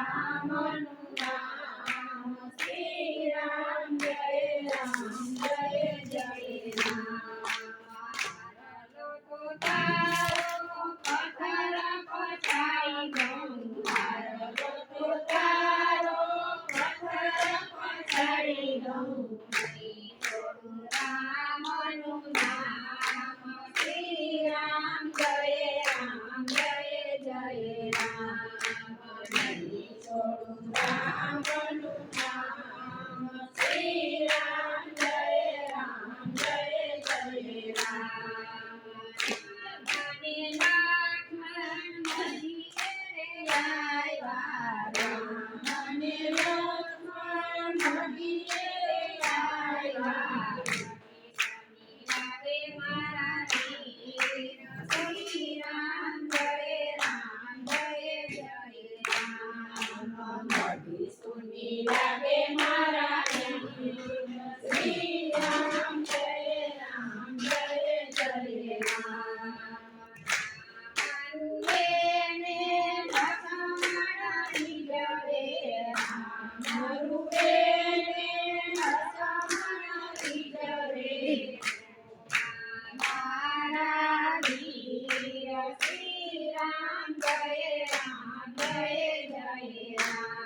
રામનું નામ શ્રી રામ જય જય રામ લોકો તારો પથ્થર પછાઈ દઉં લોકો તારો પથ્થર પછાડી દઉં રામનું નામ શ્રી રામ જય જય રામ નહીં છોડું રામનું નામ શ્રી રામ જય જય રામ મને લક્ષ્મણ મળીએ આવ્યા રામ મને લક્ષ્મણ મળીએ આવ્યા મારા શ્રી રામ જય રામ મઢી સુની લાગે મારા શ્રી રામ જય રામ મારુને ભસમાડી જવે મારુને ભસમાડી જવે મારા વીર શ્રી રામ જય જય રામ